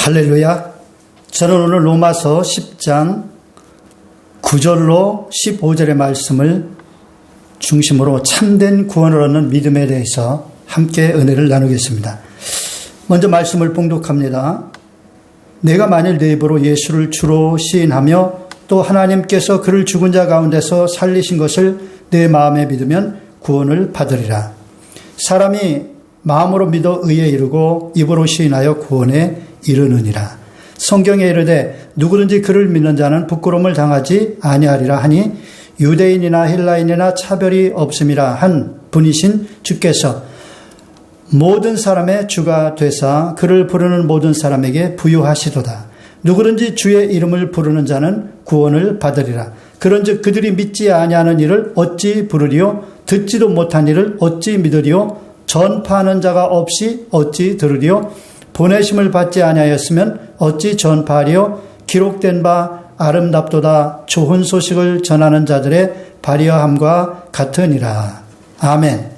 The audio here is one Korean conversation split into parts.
할렐루야. 저는 오늘 로마서 10장 9절로 15절의 말씀을 중심으로 참된 구원을 얻는 믿음에 대해서 함께 은혜를 나누겠습니다. 먼저 말씀을 봉독합니다. 내가 만일 내 입으로 예수를 주로 시인하며 또 하나님께서 그를 죽은 자 가운데서 살리신 것을 내 마음에 믿으면 구원을 받으리라. 사람이 마음으로 믿어 의에 이르고 입으로 시인하여 구원에 이르느니라. 성경에 이르되 누구든지 그를 믿는 자는 부끄러움을 당하지 아니하리라 하니 유대인이나 헬라인이나 차별이 없음이라 한 분이신 주께서 모든 사람의 주가 되사 그를 부르는 모든 사람에게 부유하시도다. 누구든지 주의 이름을 부르는 자는 구원을 받으리라. 그런즉 그들이 믿지 아니하는 일을 어찌 부르리요? 듣지도 못한 일을 어찌 믿으리요? 전파하는 자가 없이 어찌 들으리요? 보내심을 받지 아니하였으면 어찌 전파하리요? 기록된 바 아름답도다 좋은 소식을 전하는 자들의 발휘함과 같으니라. 아멘.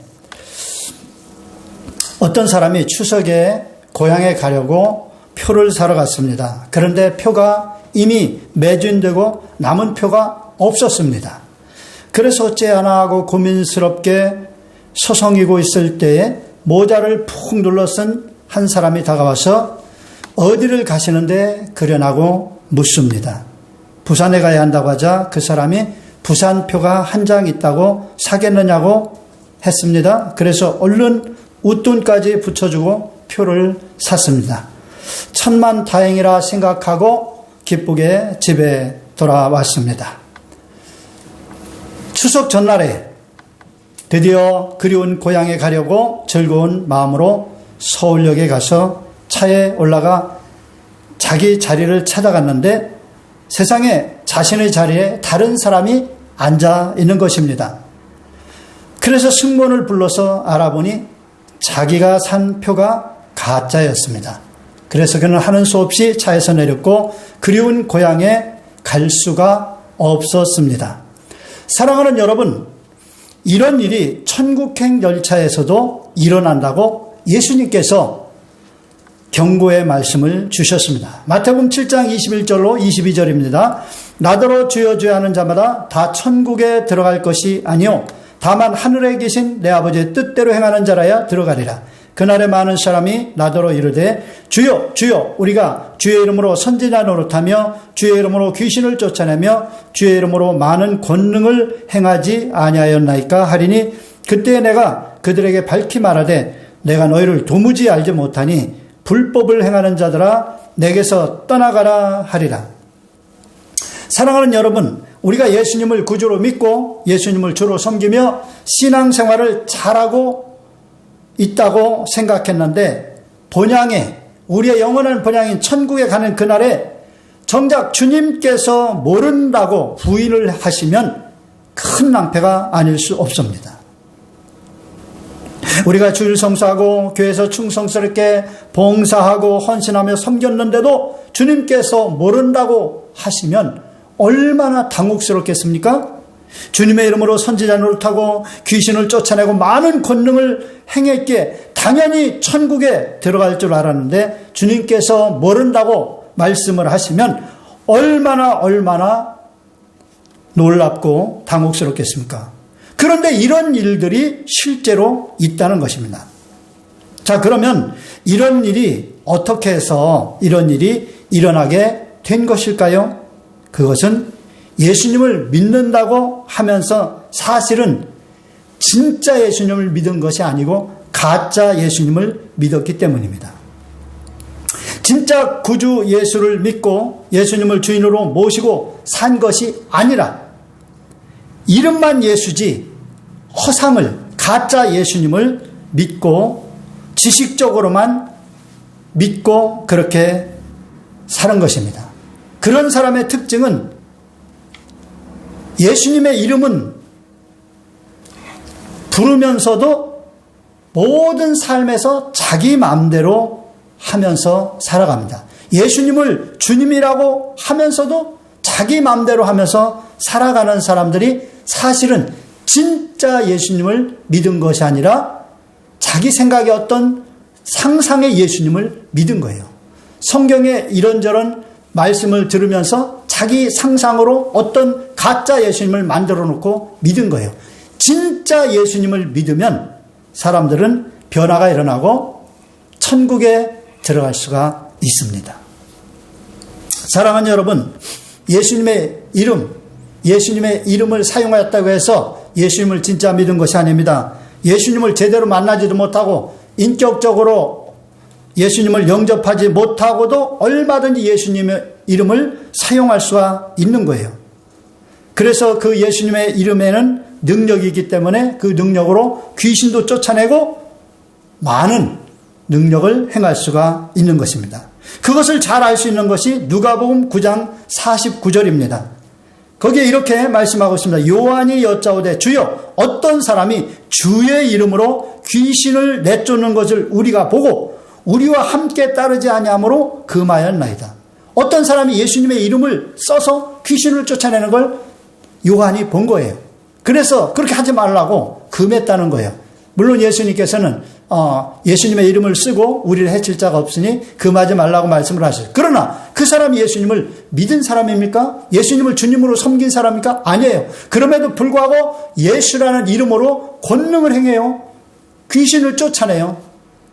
어떤 사람이 추석에 고향에 가려고 표를 사러 갔습니다. 그런데 표가 이미 매진되고 남은 표가 없었습니다. 그래서 어찌하나 하고 고민스럽게 서성이고 있을 때에 모자를 푹 눌러 쓴 한 사람이 다가와서 어디를 가시는데 그려나고 묻습니다. 부산에 가야 한다고 하자 그 사람이 부산표가 한 장 있다고 사겠느냐고 했습니다. 그래서 얼른 웃돈까지 붙여주고 표를 샀습니다. 천만 다행이라 생각하고 기쁘게 집에 돌아왔습니다. 추석 전날에 드디어 그리운 고향에 가려고 즐거운 마음으로 서울역에 가서 차에 올라가 자기 자리를 찾아갔는데 세상에 자신의 자리에 다른 사람이 앉아 있는 것입니다. 그래서 승무원을 불러서 알아보니 자기가 산 표가 가짜였습니다. 그래서 그는 하는 수 없이 차에서 내렸고 그리운 고향에 갈 수가 없었습니다. 사랑하는 여러분, 이런 일이 천국행 열차에서도 일어난다고 예수님께서 경고의 말씀을 주셨습니다. 마태복음 7장 21절로 22절입니다. 나더러 주여 주여 하는 자마다 다 천국에 들어갈 것이 아니요 다만 하늘에 계신 내 아버지의 뜻대로 행하는 자라야 들어가리라. 그날에 많은 사람이 나더러 이르되 주여 주여 우리가 주의 이름으로 선지자 노릇하며 주의 이름으로 귀신을 쫓아내며 주의 이름으로 많은 권능을 행하지 아니하였나이까 하리니 그때 내가 그들에게 밝히 말하되 내가 너희를 도무지 알지 못하니 불법을 행하는 자들아 내게서 떠나가라 하리라. 사랑하는 여러분, 우리가 예수님을 구주로 믿고 예수님을 주로 섬기며 신앙생활을 잘하고 있다고 생각했는데 본향에 우리의 영원한 본향인 천국에 가는 그날에 정작 주님께서 모른다고 부인을 하시면 큰 낭패가 아닐 수 없습니다. 우리가 주일 성수하고 교회에서 충성스럽게 봉사하고 헌신하며 섬겼는데도 주님께서 모른다고 하시면 얼마나 당혹스럽겠습니까? 주님의 이름으로 선지자 노릇하고 귀신을 쫓아내고 많은 권능을 행했기에 당연히 천국에 들어갈 줄 알았는데 주님께서 모른다고 말씀을 하시면 얼마나 놀랍고 당혹스럽겠습니까? 그런데 이런 일들이 실제로 있다는 것입니다. 자, 그러면 이런 일이 어떻게 해서 이런 일이 일어나게 된 것일까요? 그것은 예수님을 믿는다고 하면서 사실은 진짜 예수님을 믿은 것이 아니고 가짜 예수님을 믿었기 때문입니다. 진짜 구주 예수를 믿고 예수님을 주인으로 모시고 산 것이 아니라 이름만 예수지 허상을 가짜 예수님을 믿고 지식적으로만 믿고 그렇게 사는 것입니다. 그런 사람의 특징은 예수님의 이름은 부르면서도 모든 삶에서 자기 마음대로 하면서 살아갑니다. 예수님을 주님이라고 하면서도 자기 마음대로 하면서 살아가는 사람들이 사실은 진짜 예수님을 믿은 것이 아니라 자기 생각의 어떤 상상의 예수님을 믿은 거예요. 성경의 이런저런 말씀을 들으면서 자기 상상으로 어떤 가짜 예수님을 만들어 놓고 믿은 거예요. 진짜 예수님을 믿으면 사람들은 변화가 일어나고 천국에 들어갈 수가 있습니다. 사랑하는 여러분, 예수님의 이름을 사용하였다고 해서 예수님을 진짜 믿은 것이 아닙니다. 예수님을 제대로 만나지도 못하고 인격적으로 예수님을 영접하지 못하고도 얼마든지 예수님의 이름을 사용할 수가 있는 거예요. 그래서 그 예수님의 이름에는 능력이 있기 때문에 그 능력으로 귀신도 쫓아내고 많은 능력을 행할 수가 있는 것입니다. 그것을 잘 알 수 있는 것이 누가복음 9장 49절입니다. 거기에 이렇게 말씀하고 있습니다. 요한이 여짜오되 주여 어떤 사람이 주의 이름으로 귀신을 내쫓는 것을 우리가 보고 우리와 함께 따르지 아니하므로 금하였나이다. 어떤 사람이 예수님의 이름을 써서 귀신을 쫓아내는 걸 요한이 본 거예요. 그래서 그렇게 하지 말라고 금했다는 거예요. 물론 예수님께서는 예수님의 이름을 쓰고 우리를 해칠 자가 없으니 금하지 말라고 말씀을 하셨어요. 그러나 그 사람이 예수님을 믿은 사람입니까? 예수님을 주님으로 섬긴 사람입니까? 아니에요. 그럼에도 불구하고 예수라는 이름으로 권능을 행해요. 귀신을 쫓아내요.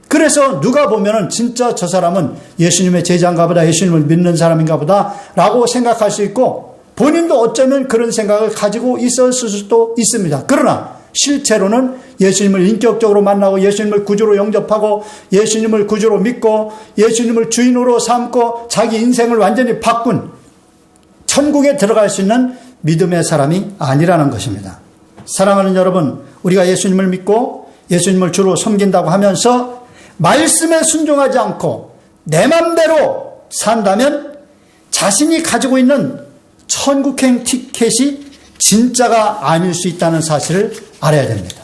그래서 누가 보면은 진짜 저 사람은 예수님의 제자인가 보다, 예수님을 믿는 사람인가 보다 라고 생각할 수 있고 본인도 어쩌면 그런 생각을 가지고 있었을 수도 있습니다. 그러나 실제로는 예수님을 인격적으로 만나고 예수님을 구주로 영접하고 예수님을 구주로 믿고 예수님을 주인으로 삼고 자기 인생을 완전히 바꾼 천국에 들어갈 수 있는 믿음의 사람이 아니라는 것입니다. 사랑하는 여러분, 우리가 예수님을 믿고 예수님을 주로 섬긴다고 하면서 말씀에 순종하지 않고 내 맘대로 산다면 자신이 가지고 있는 천국행 티켓이 진짜가 아닐 수 있다는 사실을 알아야 됩니다.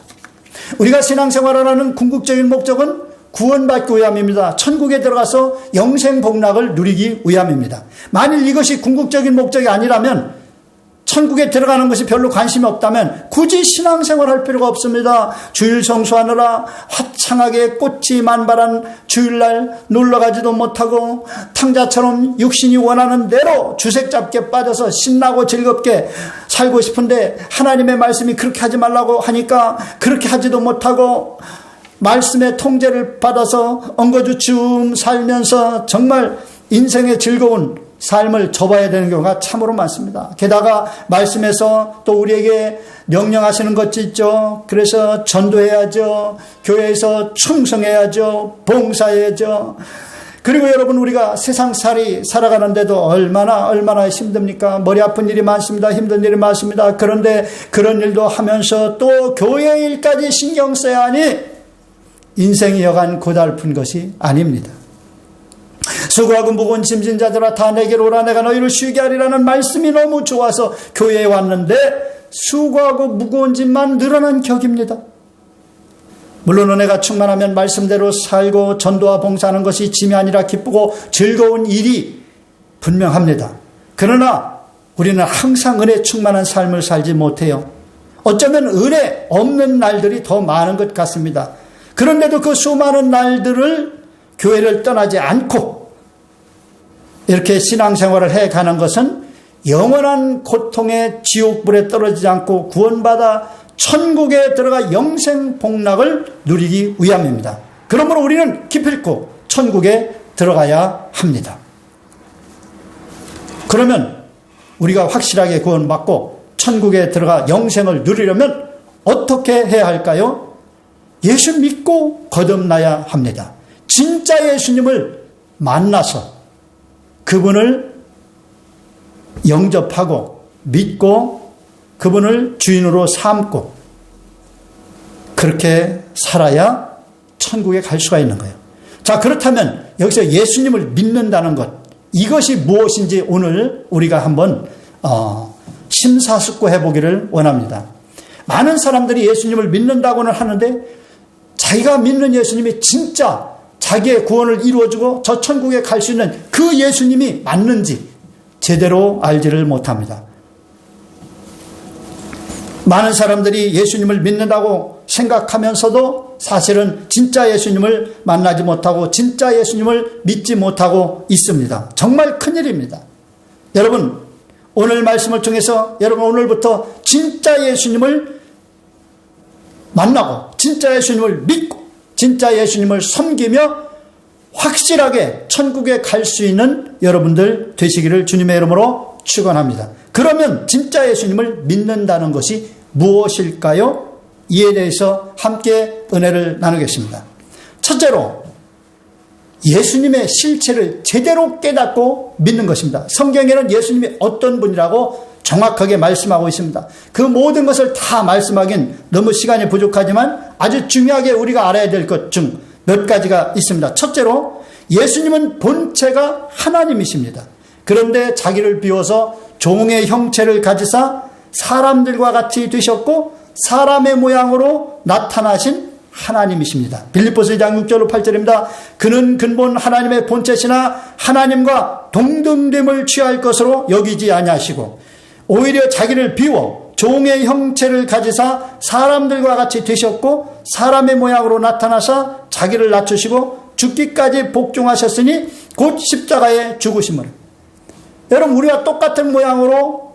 우리가 신앙생활을 하는 궁극적인 목적은 구원받기 위함입니다. 천국에 들어가서 영생 복락을 누리기 위함입니다. 만일 이것이 궁극적인 목적이 아니라면 천국에 들어가는 것이 별로 관심이 없다면 굳이 신앙생활 할 필요가 없습니다. 주일 성수하느라 화창하게 꽃이 만발한 주일날 놀러가지도 못하고 탕자처럼 육신이 원하는 대로 주색 잡게 빠져서 신나고 즐겁게 살고 싶은데 하나님의 말씀이 그렇게 하지 말라고 하니까 그렇게 하지도 못하고 말씀의 통제를 받아서 엉거주춤 살면서 정말 인생의 즐거운 삶을 접어야 되는 경우가 참으로 많습니다. 게다가 말씀에서 또 우리에게 명령하시는 것이 있죠. 그래서 전도해야죠. 교회에서 충성해야죠. 봉사해야죠. 그리고 여러분, 우리가 세상살이 살아가는데도 얼마나 힘듭니까? 머리 아픈 일이 많습니다. 힘든 일이 많습니다. 그런데 그런 일도 하면서 또 교회 일까지 신경 써야 하니 인생이 여간 고달픈 것이 아닙니다. 수고하고 무거운 짐진 자들아 다 내게로 오라 내가 너희를 쉬게 하리라는 말씀이 너무 좋아서 교회에 왔는데 수고하고 무거운 짐만 늘어난 격입니다. 물론 은혜가 충만하면 말씀대로 살고 전도와 봉사하는 것이 짐이 아니라 기쁘고 즐거운 일이 분명합니다. 그러나 우리는 항상 은혜 충만한 삶을 살지 못해요. 어쩌면 은혜 없는 날들이 더 많은 것 같습니다. 그런데도 그 수많은 날들을 교회를 떠나지 않고 이렇게 신앙생활을 해가는 것은 영원한 고통의 지옥불에 떨어지지 않고 구원받아 천국에 들어가 영생 복락을 누리기 위함입니다. 그러므로 우리는 기필코 천국에 들어가야 합니다. 그러면 우리가 확실하게 구원받고 천국에 들어가 영생을 누리려면 어떻게 해야 할까요? 예수 믿고 거듭나야 합니다. 진짜 예수님을 만나서 그분을 영접하고 믿고 그분을 주인으로 삼고 그렇게 살아야 천국에 갈 수가 있는 거예요. 자, 그렇다면 여기서 예수님을 믿는다는 것, 이것이 무엇인지 오늘 우리가 한번 심사숙고해 보기를 원합니다. 많은 사람들이 예수님을 믿는다고는 하는데 자기가 믿는 예수님이 진짜 자기의 구원을 이루어주고 저 천국에 갈 수 있는 그 예수님이 맞는지 제대로 알지를 못합니다. 많은 사람들이 예수님을 믿는다고 생각하면서도 사실은 진짜 예수님을 만나지 못하고 진짜 예수님을 믿지 못하고 있습니다. 정말 큰일입니다. 여러분, 오늘 말씀을 통해서 여러분 오늘부터 진짜 예수님을 만나고 진짜 예수님을 믿고 진짜 예수님을 섬기며 확실하게 천국에 갈 수 있는 여러분들 되시기를 주님의 이름으로 축원합니다. 그러면 진짜 예수님을 믿는다는 것이 무엇일까요? 이에 대해서 함께 은혜를 나누겠습니다. 첫째로 예수님의 실체를 제대로 깨닫고 믿는 것입니다. 성경에는 예수님이 어떤 분이라고 정확하게 말씀하고 있습니다. 그 모든 것을 다 말씀하긴 너무 시간이 부족하지만 아주 중요하게 우리가 알아야 될 것 중 몇 가지가 있습니다. 첫째로 예수님은 본체가 하나님이십니다. 그런데 자기를 비워서 종의 형체를 가지사 사람들과 같이 되셨고 사람의 모양으로 나타나신 하나님이십니다. 빌립보서 2장 6절로 8절입니다. 그는 근본 하나님의 본체시나 하나님과 동등됨을 취할 것으로 여기지 아니하시고 오히려 자기를 비워 종의 형체를 가지사 사람들과 같이 되셨고 사람의 모양으로 나타나사 자기를 낮추시고 죽기까지 복종하셨으니 곧 십자가에 죽으심을. 여러분, 우리와 똑같은 모양으로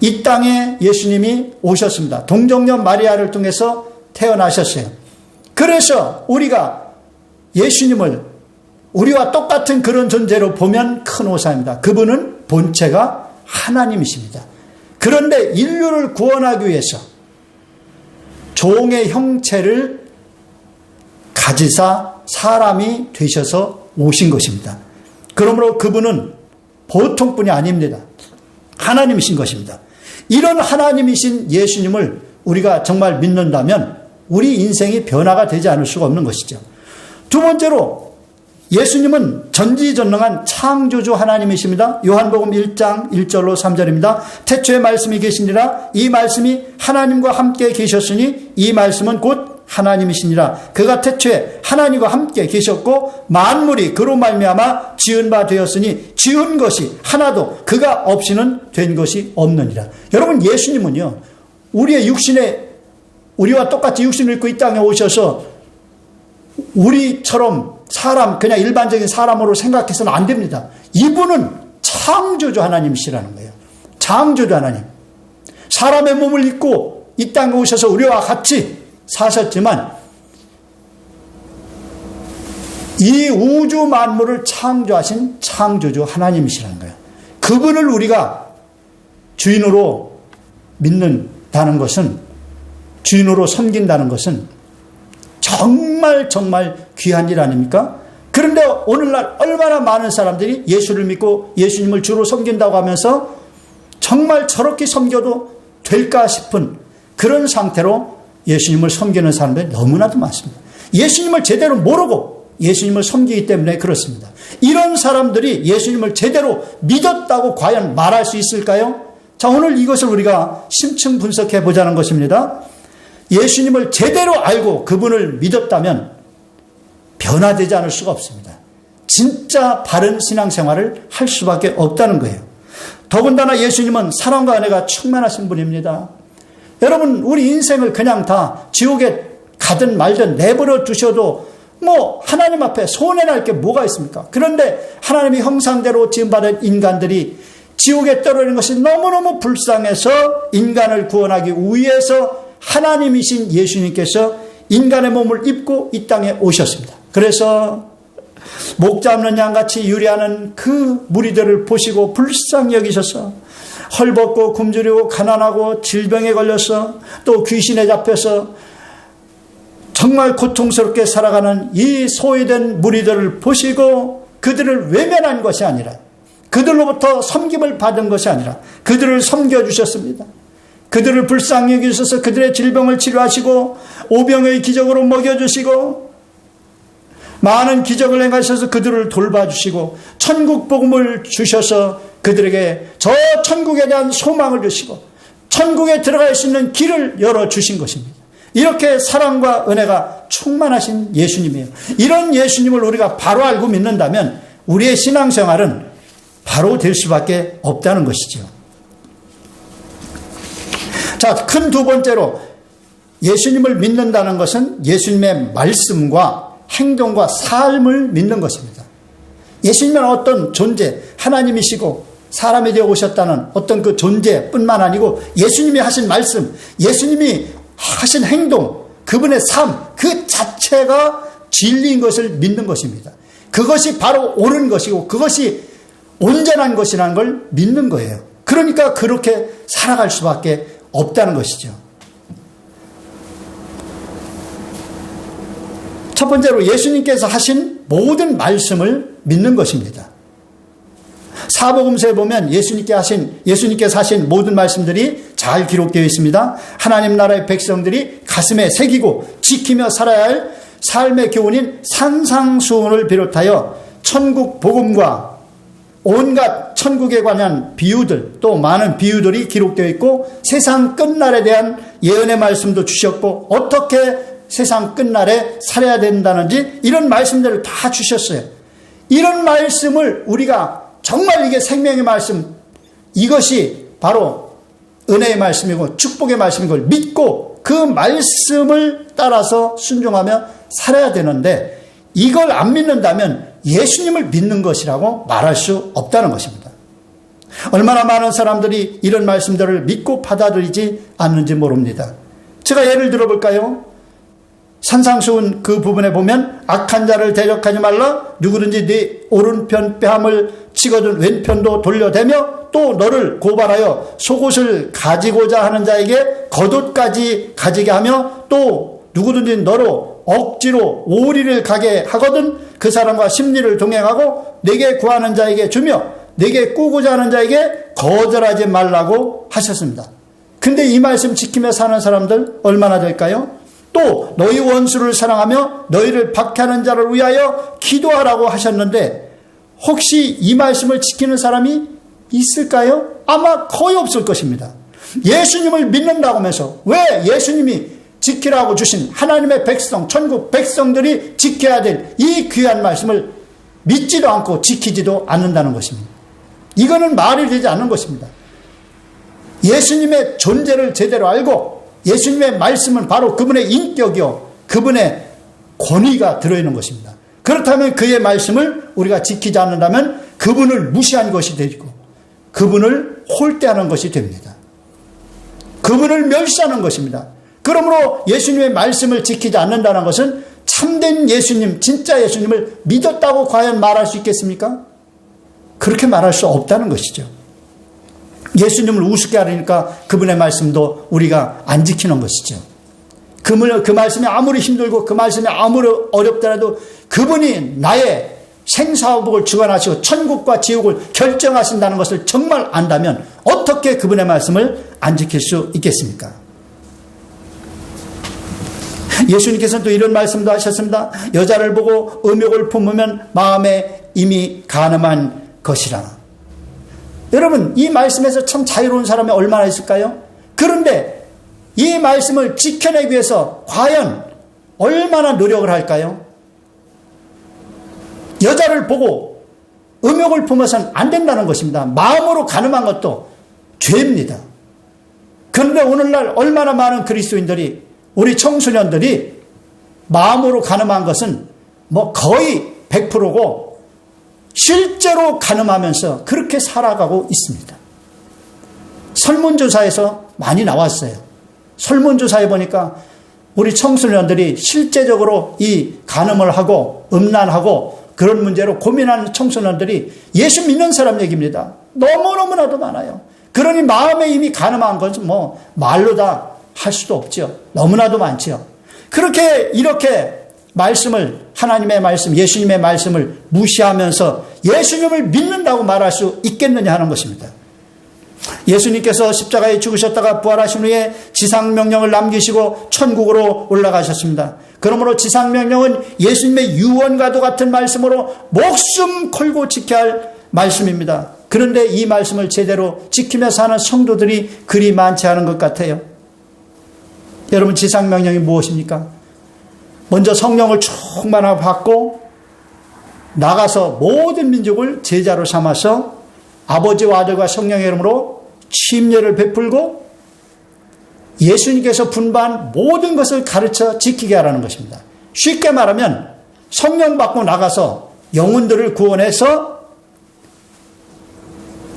이 땅에 예수님이 오셨습니다. 동정녀 마리아를 통해서 태어나셨어요. 그래서 우리가 예수님을 우리와 똑같은 그런 존재로 보면 큰 오사입니다. 그분은 본체가 하나님이십니다. 그런데 인류를 구원하기 위해서 종의 형체를 가지사 사람이 되셔서 오신 것입니다. 그러므로 그분은 보통 분이 아닙니다. 하나님이신 것입니다. 이런 하나님이신 예수님을 우리가 정말 믿는다면 우리 인생이 변화가 되지 않을 수가 없는 것이죠. 두 번째로 예수님은 전지전능한 창조주 하나님이십니다. 요한복음 1장 1절로 3절입니다. 태초에 말씀이 계시니라. 이 말씀이 하나님과 함께 계셨으니 이 말씀은 곧 하나님이시니라. 그가 태초에 하나님과 함께 계셨고 만물이 그로 말미암아 지은 바 되었으니 지은 것이 하나도 그가 없이는 된 것이 없느니라. 여러분, 예수님은요, 우리의 육신에 우리와 똑같이 육신을 입고 이 땅에 오셔서 우리처럼 사람, 그냥 일반적인 사람으로 생각해서는 안 됩니다. 이분은 창조주 하나님이시라는 거예요. 창조주 하나님. 사람의 몸을 입고 이 땅에 오셔서 우리와 같이 사셨지만 이 우주 만물을 창조하신 창조주 하나님이시라는 거예요. 그분을 우리가 주인으로 믿는다는 것은, 주인으로 섬긴다는 것은 정말 귀한 일 아닙니까? 그런데 오늘날 얼마나 많은 사람들이 예수를 믿고 예수님을 주로 섬긴다고 하면서 정말 저렇게 섬겨도 될까 싶은 그런 상태로 예수님을 섬기는 사람들이 너무나도 많습니다. 예수님을 제대로 모르고 예수님을 섬기기 때문에 그렇습니다. 이런 사람들이 예수님을 제대로 믿었다고 과연 말할 수 있을까요? 자, 오늘 이것을 우리가 심층 분석해 보자는 것입니다. 예수님을 제대로 알고 그분을 믿었다면 변화되지 않을 수가 없습니다. 진짜 바른 신앙생활을 할 수밖에 없다는 거예요. 더군다나 예수님은 사랑과 은혜가 충만하신 분입니다. 여러분, 우리 인생을 그냥 다 지옥에 가든 말든 내버려 두셔도 뭐 하나님 앞에 손해날 게 뭐가 있습니까? 그런데 하나님의 형상대로 지음받은 인간들이 지옥에 떨어지는 것이 너무너무 불쌍해서 인간을 구원하기 위해서 하나님이신 예수님께서 인간의 몸을 입고 이 땅에 오셨습니다. 그래서 목 잡는 양같이 유리하는 그 무리들을 보시고 불쌍히 여기셔서 헐벗고 굶주리고 가난하고 질병에 걸려서 또 귀신에 잡혀서 정말 고통스럽게 살아가는 이 소외된 무리들을 보시고 그들을 외면한 것이 아니라, 그들로부터 섬김을 받은 것이 아니라 그들을 섬겨주셨습니다. 그들을 불쌍히 여기셔서 그들의 질병을 치료하시고 오병의 기적으로 먹여주시고 많은 기적을 행하셔서 그들을 돌봐주시고 천국 복음을 주셔서 그들에게 저 천국에 대한 소망을 주시고 천국에 들어갈 수 있는 길을 열어주신 것입니다. 이렇게 사랑과 은혜가 충만하신 예수님이에요. 이런 예수님을 우리가 바로 알고 믿는다면 우리의 신앙생활은 바로 될 수밖에 없다는 것이죠. 자, 큰 두 번째로 예수님을 믿는다는 것은 예수님의 말씀과 행동과 삶을 믿는 것입니다. 예수님은 어떤 존재, 하나님이시고 사람이 되어 오셨다는 어떤 그 존재뿐만 아니고 예수님이 하신 말씀, 예수님이 하신 행동, 그분의 삶, 그 자체가 진리인 것을 믿는 것입니다. 그것이 바로 옳은 것이고 그것이 온전한 것이라는 걸 믿는 거예요. 그러니까 그렇게 살아갈 수밖에 없다는 것이죠. 첫 번째로 예수님께서 하신 모든 말씀을 믿는 것입니다. 사복음서에 보면 예수님께서 하신 모든 말씀들이 잘 기록되어 있습니다. 하나님 나라의 백성들이 가슴에 새기고 지키며 살아야 할 삶의 교훈인 산상수훈을 비롯하여 천국 복음과 온갖 천국에 관한 비유들, 또 많은 비유들이 기록되어 있고 세상 끝날에 대한 예언의 말씀도 주셨고 어떻게 세상 끝날에 살아야 된다는지 이런 말씀들을 다 주셨어요. 이런 말씀을 우리가 정말 이게 생명의 말씀, 이것이 바로 은혜의 말씀이고 축복의 말씀인 걸 믿고 그 말씀을 따라서 순종하며 살아야 되는데 이걸 안 믿는다면 예수님을 믿는 것이라고 말할 수 없다는 것입니다. 얼마나 많은 사람들이 이런 말씀들을 믿고 받아들이지 않는지 모릅니다. 제가 예를 들어볼까요? 산상수훈 그 부분에 보면 악한 자를 대적하지 말라. 누구든지 네 오른편 뺨을 치거든 왼편도 돌려대며 또 너를 고발하여 속옷을 가지고자 하는 자에게 겉옷까지 가지게 하며 또 누구든지 너로 억지로 오리를 가게 하거든 그 사람과 심리를 동행하고 내게 구하는 자에게 주며 내게 꾸고자 하는 자에게 거절하지 말라고 하셨습니다. 근데 이 말씀 지키며 사는 사람들 얼마나 될까요? 또 너희 원수를 사랑하며 너희를 박해하는 자를 위하여 기도하라고 하셨는데 혹시 이 말씀을 지키는 사람이 있을까요? 아마 거의 없을 것입니다. 예수님을 믿는다고 하면서 왜 예수님이 지키라고 주신 하나님의 백성, 천국 백성들이 지켜야 될 이 귀한 말씀을 믿지도 않고 지키지도 않는다는 것입니다. 이거는 말이 되지 않는 것입니다. 예수님의 존재를 제대로 알고 예수님의 말씀은 바로 그분의 인격이요 그분의 권위가 들어있는 것입니다. 그렇다면 그의 말씀을 우리가 지키지 않는다면 그분을 무시한 것이 되고 그분을 홀대하는 것이 됩니다. 그분을 멸시하는 것입니다. 그러므로 예수님의 말씀을 지키지 않는다는 것은 참된 예수님, 진짜 예수님을 믿었다고 과연 말할 수 있겠습니까? 그렇게 말할 수 없다는 것이죠. 예수님을 우습게 하려니까 그분의 말씀도 우리가 안 지키는 것이죠. 그 말씀이 아무리 힘들고 그 말씀이 아무리 어렵더라도 그분이 나의 생사화복을 주관하시고 천국과 지옥을 결정하신다는 것을 정말 안다면 어떻게 그분의 말씀을 안 지킬 수 있겠습니까? 예수님께서는 또 이런 말씀도 하셨습니다. 여자를 보고 음욕을 품으면 마음에 이미 간음한 것이라. 여러분 이 말씀에서 참 자유로운 사람이 얼마나 있을까요? 그런데 이 말씀을 지켜내기 위해서 과연 얼마나 노력을 할까요? 여자를 보고 음욕을 품어서는 안 된다는 것입니다. 마음으로 간음한 것도 죄입니다. 그런데 오늘날 얼마나 많은 그리스도인들이 우리 청소년들이 마음으로 간음한 것은 뭐 거의 100%고 실제로 간음하면서 그렇게 살아가고 있습니다. 설문조사에서 많이 나왔어요. 설문조사에 보니까 우리 청소년들이 실제적으로 이 간음을 하고 음란하고 그런 문제로 고민하는 청소년들이 예수 믿는 사람 얘기입니다. 너무너무나도 많아요. 그러니 마음에 이미 간음한 것은 뭐 말로 다 할 수도 없죠. 너무나도 많죠. 이렇게 말씀을 하나님의 말씀, 예수님의 말씀을 무시하면서 예수님을 믿는다고 말할 수 있겠느냐 하는 것입니다. 예수님께서 십자가에 죽으셨다가 부활하신 후에 지상명령을 남기시고 천국으로 올라가셨습니다. 그러므로 지상명령은 예수님의 유언과도 같은 말씀으로 목숨 걸고 지켜야 할 말씀입니다. 그런데 이 말씀을 제대로 지키며 사는 성도들이 그리 많지 않은 것 같아요. 여러분 지상명령이 무엇입니까? 먼저 성령을 충만하게 받고 나가서 모든 민족을 제자로 삼아서 아버지와 아들과 성령의 이름으로 침례를 베풀고 예수님께서 분부한 모든 것을 가르쳐 지키게 하라는 것입니다. 쉽게 말하면 성령 받고 나가서 영혼들을 구원해서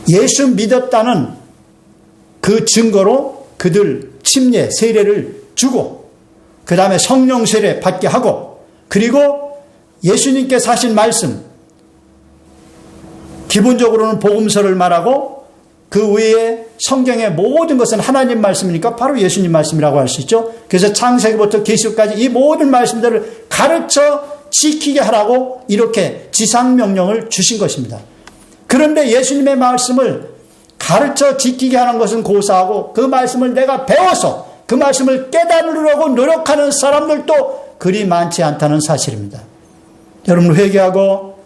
예수 믿었다는 그 증거로 그들 침례, 세례를 주고 그 다음에 성령 세례 받게 하고 그리고 예수님께서 하신 말씀 기본적으로는 복음서를 말하고 그 외에 성경의 모든 것은 하나님 말씀이니까 바로 예수님 말씀이라고 할 수 있죠. 그래서 창세기부터 계시록까지 이 모든 말씀들을 가르쳐 지키게 하라고 이렇게 지상명령을 주신 것입니다. 그런데 예수님의 말씀을 가르쳐 지키게 하는 것은 고사하고 그 말씀을 내가 배워서 그 말씀을 깨달으려고 노력하는 사람들도 그리 많지 않다는 사실입니다. 여러분 회개하고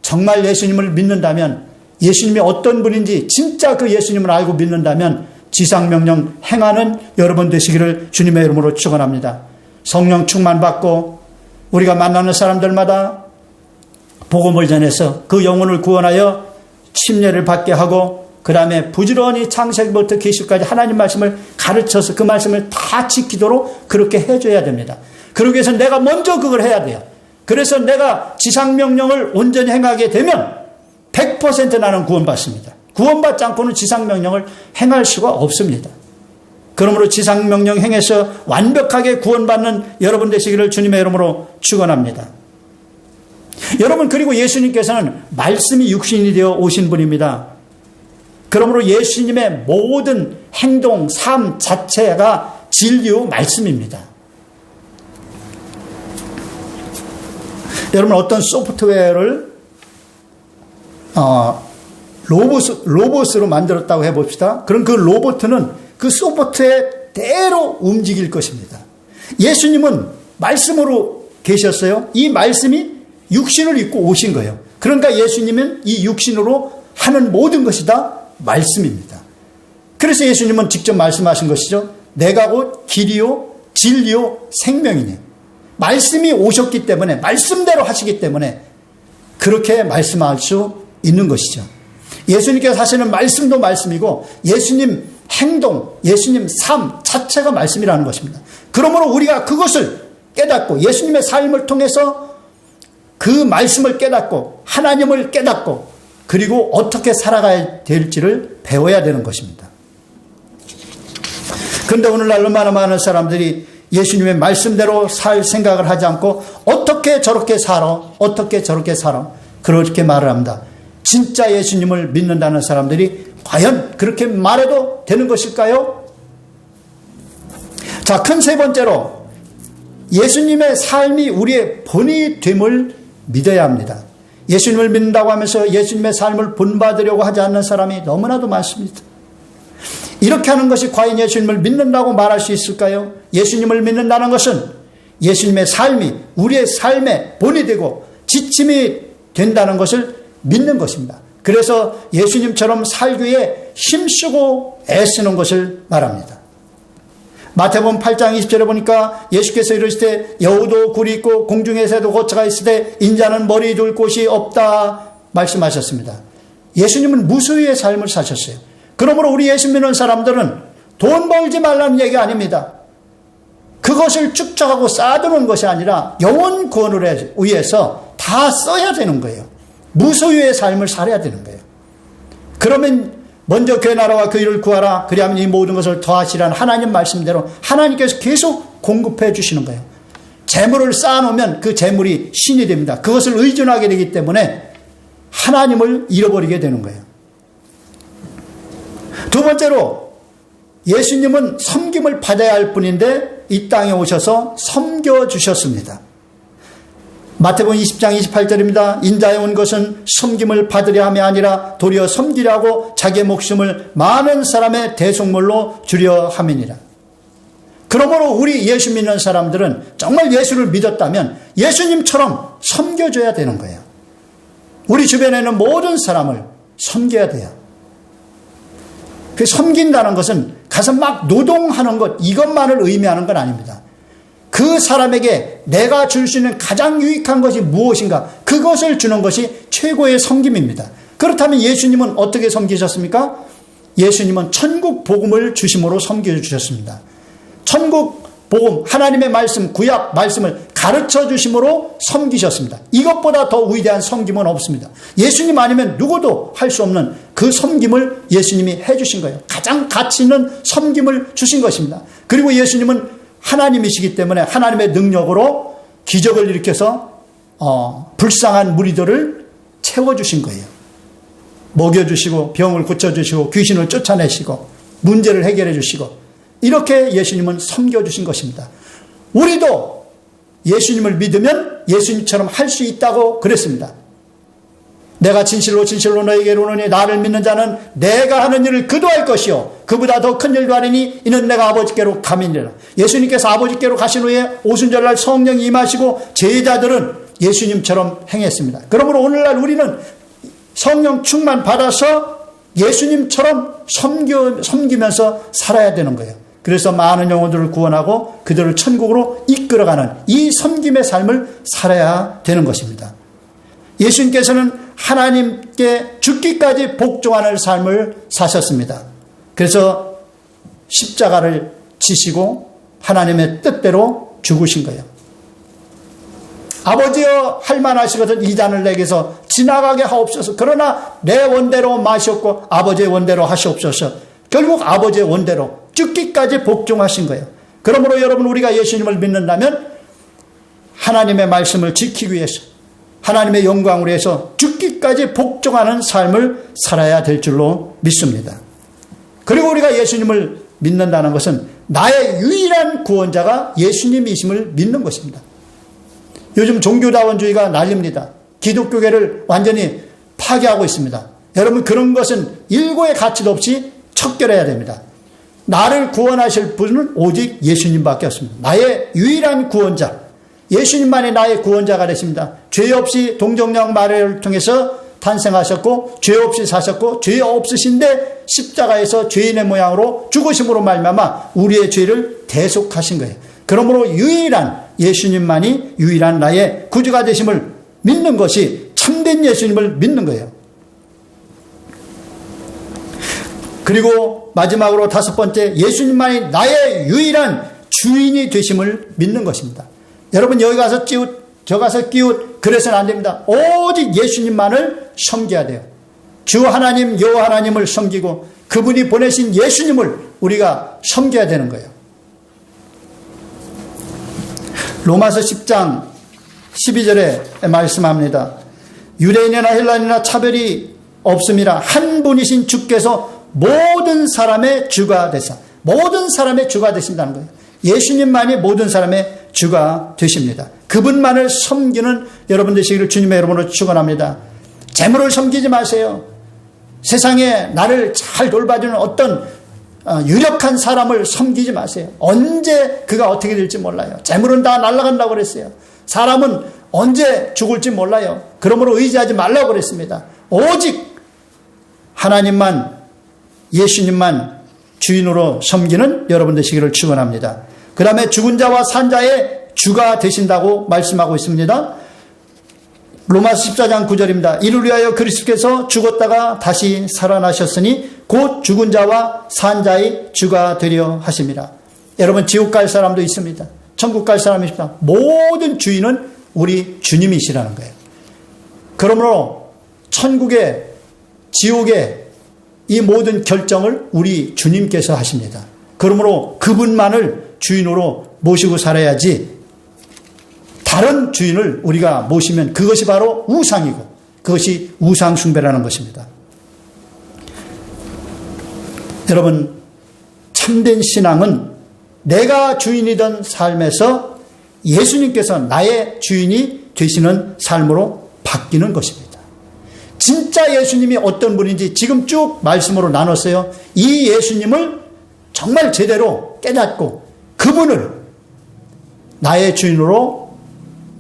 정말 예수님을 믿는다면 예수님이 어떤 분인지 진짜 그 예수님을 알고 믿는다면 지상명령 행하는 여러분 되시기를 주님의 이름으로 축원합니다. 성령 충만 받고 우리가 만나는 사람들마다 복음을 전해서 그 영혼을 구원하여 침례를 받게 하고 그 다음에 부지런히 창세기부터 계시록까지 하나님 말씀을 가르쳐서 그 말씀을 다 지키도록 그렇게 해줘야 됩니다. 그러기 위해서 내가 먼저 그걸 해야 돼요. 그래서 내가 지상명령을 온전히 행하게 되면 100% 나는 구원받습니다. 구원받지 않고는 지상명령을 행할 수가 없습니다. 그러므로 지상명령 행해서 완벽하게 구원받는 여러분 되시기를 주님의 이름으로 축원합니다. 여러분 그리고 예수님께서는 말씀이 육신이 되어 오신 분입니다. 그러므로 예수님의 모든 행동, 삶 자체가 진리요 말씀입니다. 여러분 어떤 소프트웨어를 로봇으로 만들었다고 해봅시다. 그럼 그 로봇은 그 소프트웨어대로 움직일 것입니다. 예수님은 말씀으로 계셨어요. 이 말씀이 육신을 입고 오신 거예요. 그러니까 예수님은 이 육신으로 하는 모든 것이 다 말씀입니다. 그래서 예수님은 직접 말씀하신 것이죠. 내가 곧 길이요 진리요 생명이네. 말씀이 오셨기 때문에 말씀대로 하시기 때문에 그렇게 말씀할 수 있는 것이죠. 예수님께서 하시는 말씀도 말씀이고 예수님 행동, 예수님 삶 자체가 말씀이라는 것입니다. 그러므로 우리가 그것을 깨닫고 예수님의 삶을 통해서 그 말씀을 깨닫고 하나님을 깨닫고 그리고 어떻게 살아가야 될지를 배워야 되는 것입니다. 그런데 오늘날 얼마나 많은 사람들이 예수님의 말씀대로 살 생각을 하지 않고 어떻게 저렇게 살아? 어떻게 저렇게 살아? 그렇게 말을 합니다. 진짜 예수님을 믿는다는 사람들이 과연 그렇게 말해도 되는 것일까요? 자, 큰 세 번째로 예수님의 삶이 우리의 본이 됨을 믿어야 합니다. 예수님을 믿는다고 하면서 예수님의 삶을 본받으려고 하지 않는 사람이 너무나도 많습니다. 이렇게 하는 것이 과연 예수님을 믿는다고 말할 수 있을까요? 예수님을 믿는다는 것은 예수님의 삶이 우리의 삶의 본이 되고 지침이 된다는 것을 믿는 것입니다. 그래서 예수님처럼 살기 위해 힘쓰고 애쓰는 것을 말합니다. 마태복음 8장 20절에 보니까 예수께서 이르시되 여우도 굴이 있고 공중의 새도 거처가 있으되 인자는 머리 둘 곳이 없다 말씀하셨습니다. 예수님은 무수히의 삶을 사셨어요. 그러므로 우리 예수 믿는 사람들은 돈 벌지 말라는 얘기 아닙니다. 그것을 축적하고 쌓아두는 것이 아니라 영혼 구원을 위해서 다 써야 되는 거예요. 무소유의 삶을 살아야 되는 거예요. 그러면 먼저 그의 나라와 그 일을 구하라. 그리하면 이 모든 것을 더하시라는 하나님 말씀대로 하나님께서 계속 공급해 주시는 거예요. 재물을 쌓아놓으면 그 재물이 신이 됩니다. 그것을 의존하게 되기 때문에 하나님을 잃어버리게 되는 거예요. 두 번째로 예수님은 섬김을 받아야 할 분인데 이 땅에 오셔서 섬겨주셨습니다. 마태복음 20장 28절입니다. 인자에 온 것은 섬김을 받으려 함이 아니라 도리어 섬기려고 자기의 목숨을 많은 사람의 대속물로 주려 함이니라. 그러므로 우리 예수 믿는 사람들은 정말 예수를 믿었다면 예수님처럼 섬겨줘야 되는 거예요. 우리 주변에 있는 모든 사람을 섬겨야 돼요. 그 섬긴다는 것은 가서 막 노동하는 것 이것만을 의미하는 건 아닙니다. 그 사람에게 내가 줄 수 있는 가장 유익한 것이 무엇인가 그것을 주는 것이 최고의 섬김입니다. 그렇다면 예수님은 어떻게 섬기셨습니까? 예수님은 천국 복음을 주심으로 섬겨주셨습니다. 천국 복음, 하나님의 말씀, 구약 말씀을 가르쳐 주심으로 섬기셨습니다. 이것보다 더 위대한 섬김은 없습니다. 예수님 아니면 누구도 할 수 없는 그 섬김을 예수님이 해주신 거예요. 가장 가치 있는 섬김을 주신 것입니다. 그리고 예수님은 하나님이시기 때문에 하나님의 능력으로 기적을 일으켜서 불쌍한 무리들을 채워주신 거예요. 먹여주시고 병을 고쳐주시고 귀신을 쫓아내시고 문제를 해결해 주시고 이렇게 예수님은 섬겨주신 것입니다. 우리도 예수님을 믿으면 예수님처럼 할 수 있다고 그랬습니다. 내가 진실로 진실로 너에게 이르노니 나를 믿는 자는 내가 하는 일을 그도 할 것이요 그보다 더 큰 일도 하리니 이는 내가 아버지께로 가미니라. 예수님께서 아버지께로 가신 후에 오순절날 성령이 임하시고 제자들은 예수님처럼 행했습니다. 그러므로 오늘날 우리는 성령 충만 받아서 예수님처럼 섬기면서 살아야 되는 거예요. 그래서 많은 영혼들을 구원하고 그들을 천국으로 이끌어가는 이 섬김의 삶을 살아야 되는 것입니다. 예수님께서는 하나님께 죽기까지 복종하는 삶을 사셨습니다. 그래서 십자가를 지시고 하나님의 뜻대로 죽으신 거예요. 아버지여 할만하시거든 이 잔을 내게서 지나가게 하옵소서. 그러나 내 원대로 마시옵고 아버지의 원대로 하시옵소서. 결국 아버지의 원대로 죽기까지 복종하신 거예요. 그러므로 여러분 우리가 예수님을 믿는다면 하나님의 말씀을 지키기 위해서 하나님의 영광을 위해서 죽기까지 복종하는 삶을 살아야 될 줄로 믿습니다. 그리고 우리가 예수님을 믿는다는 것은 나의 유일한 구원자가 예수님이심을 믿는 것입니다. 요즘 종교다원주의가 난립니다. 기독교계를 완전히 파괴하고 있습니다. 여러분 그런 것은 일고의 가치도 없이 척결해야 됩니다. 나를 구원하실 분은 오직 예수님밖에 없습니다. 나의 유일한 구원자, 예수님만이 나의 구원자가 되십니다. 죄 없이 동정녀 마리아를 통해서 탄생하셨고 죄 없이 사셨고 죄 없으신데 십자가에서 죄인의 모양으로 죽으심으로 말미암아 우리의 죄를 대속하신 거예요. 그러므로 유일한 예수님만이 유일한 나의 구주가 되심을 믿는 것이 참된 예수님을 믿는 거예요. 그리고 마지막으로 다섯 번째, 예수님만이 나의 유일한 주인이 되심을 믿는 것입니다. 여러분 여기 가서 찌웃 저 가서 끼웃 그래서는 안 됩니다. 오직 예수님만을 섬겨야 돼요. 주 하나님 여호와 하나님을 섬기고 그분이 보내신 예수님을 우리가 섬겨야 되는 거예요. 로마서 10장 12절에 말씀합니다. 유대인이나 헬라인이나 차별이 없음이라 한 분이신 주께서 모든 사람의 주가 되사, 모든 사람의 주가 되신다는 거예요. 예수님만이 모든 사람의 주가 되십니다. 그분만을 섬기는 여러분 되시기를 주님의 이름으로 축원합니다. 재물을 섬기지 마세요. 세상에 나를 잘 돌봐주는 어떤 유력한 사람을 섬기지 마세요. 언제 그가 어떻게 될지 몰라요. 재물은 다 날아간다고 그랬어요. 사람은 언제 죽을지 몰라요. 그러므로 의지하지 말라고 그랬습니다. 오직 하나님만, 예수님만 주인으로 섬기는 여러분 되시기를 축원합니다. 그 다음에 죽은 자와 산 자의 주가 되신다고 말씀하고 있습니다. 로마서 14장 9절입니다. 이를 위하여 그리스도께서 죽었다가 다시 살아나셨으니 곧 죽은 자와 산 자의 주가 되려 하심이라. 여러분 지옥 갈 사람도 있습니다. 천국 갈 사람이 있습니다. 모든 주인은 우리 주님이시라는 거예요. 그러므로 천국의 지옥의 이 모든 결정을 우리 주님께서 하십니다. 그러므로 그분만을 주인으로 모시고 살아야지 다른 주인을 우리가 모시면 그것이 바로 우상이고 그것이 우상 숭배라는 것입니다. 여러분 참된 신앙은 내가 주인이던 삶에서 예수님께서 나의 주인이 되시는 삶으로 바뀌는 것입니다. 진짜 예수님이 어떤 분인지 지금 쭉 말씀으로 나눴어요. 이 예수님을 정말 제대로 깨닫고 그분을 나의 주인으로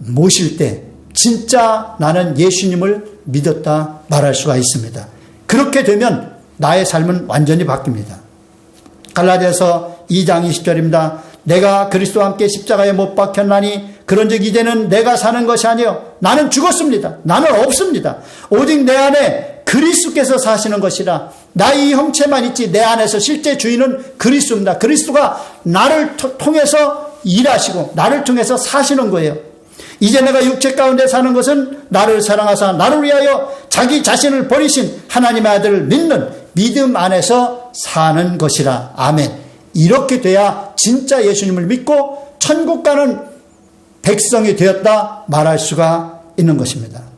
모실 때 진짜 나는 예수님을 믿었다 말할 수가 있습니다. 그렇게 되면 나의 삶은 완전히 바뀝니다. 갈라디아서 2장 20절입니다. 내가 그리스도와 함께 십자가에 못 박혔나니 그런즉 이제는 내가 사는 것이 아니요 나는 죽었습니다. 나는 없습니다. 오직 내 안에 그리스도께서 사시는 것이라. 나의 형체만 있지 내 안에서 실제 주인은 그리스도입니다. 그리스도가 나를 통해서 일하시고 나를 통해서 사시는 거예요. 이제 내가 육체 가운데 사는 것은 나를 사랑하사 나를 위하여 자기 자신을 버리신 하나님의 아들을 믿는 믿음 안에서 사는 것이라. 아멘. 이렇게 돼야 진짜 예수님을 믿고 천국 가는 백성이 되었다 말할 수가 있는 것입니다.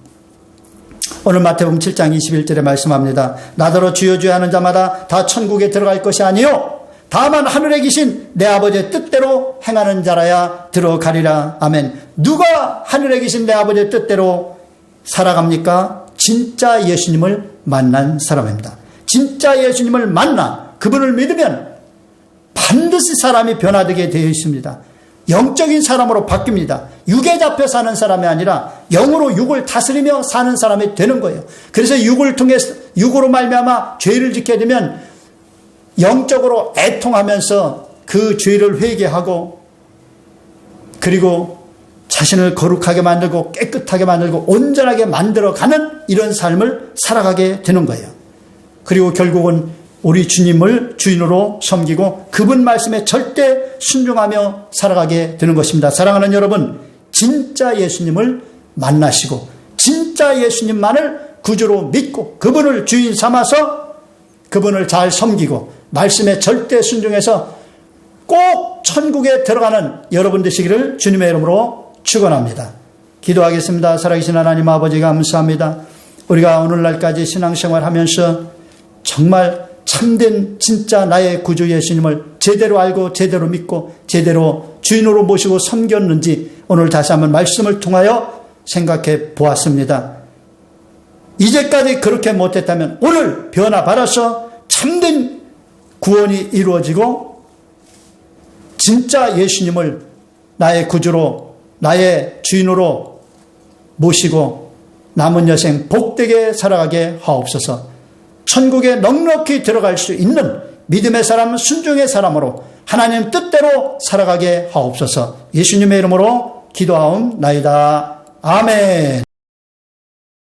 오늘 마태복음 7장 21절에 말씀합니다. 나더러 주여 주여 하는 자마다 다 천국에 들어갈 것이 아니요 다만 하늘에 계신 내 아버지의 뜻대로 행하는 자라야 들어가리라. 아멘. 누가 하늘에 계신 내 아버지의 뜻대로 살아갑니까? 진짜 예수님을 만난 사람입니다. 진짜 예수님을 만나 그분을 믿으면 반드시 사람이 변화되게 되어 있습니다. 영적인 사람으로 바뀝니다. 육에 잡혀 사는 사람이 아니라 영으로 육을 다스리며 사는 사람이 되는 거예요. 그래서 육으로 말미암아 죄를 짓게 되면 영적으로 애통하면서 그 죄를 회개하고 그리고 자신을 거룩하게 만들고 깨끗하게 만들고 온전하게 만들어가는 이런 삶을 살아가게 되는 거예요. 그리고 결국은 우리 주님을 주인으로 섬기고 그분 말씀에 절대 순종하며 살아가게 되는 것입니다. 사랑하는 여러분, 진짜 예수님을 만나시고 진짜 예수님만을 구주로 믿고 그분을 주인 삼아서 그분을 잘 섬기고 말씀에 절대 순종해서 꼭 천국에 들어가는 여러분 되시기를 주님의 이름으로 축원합니다. 기도하겠습니다. 살아계신 하나님 아버지 감사합니다. 우리가 오늘날까지 신앙생활하면서 정말 참된 진짜 나의 구주 예수님을 제대로 알고 제대로 믿고 제대로 주인으로 모시고 섬겼는지 오늘 다시 한번 말씀을 통하여 생각해 보았습니다. 이제까지 그렇게 못했다면 오늘 변화받아서 참된 구원이 이루어지고 진짜 예수님을 나의 구주로 나의 주인으로 모시고 남은 여생 복되게 살아가게 하옵소서. 천국에 넉넉히 들어갈 수 있는 믿음의 사람, 순종의 사람으로 하나님 뜻대로 살아가게 하옵소서. 예수님의 이름으로 기도하옵나이다. 아멘.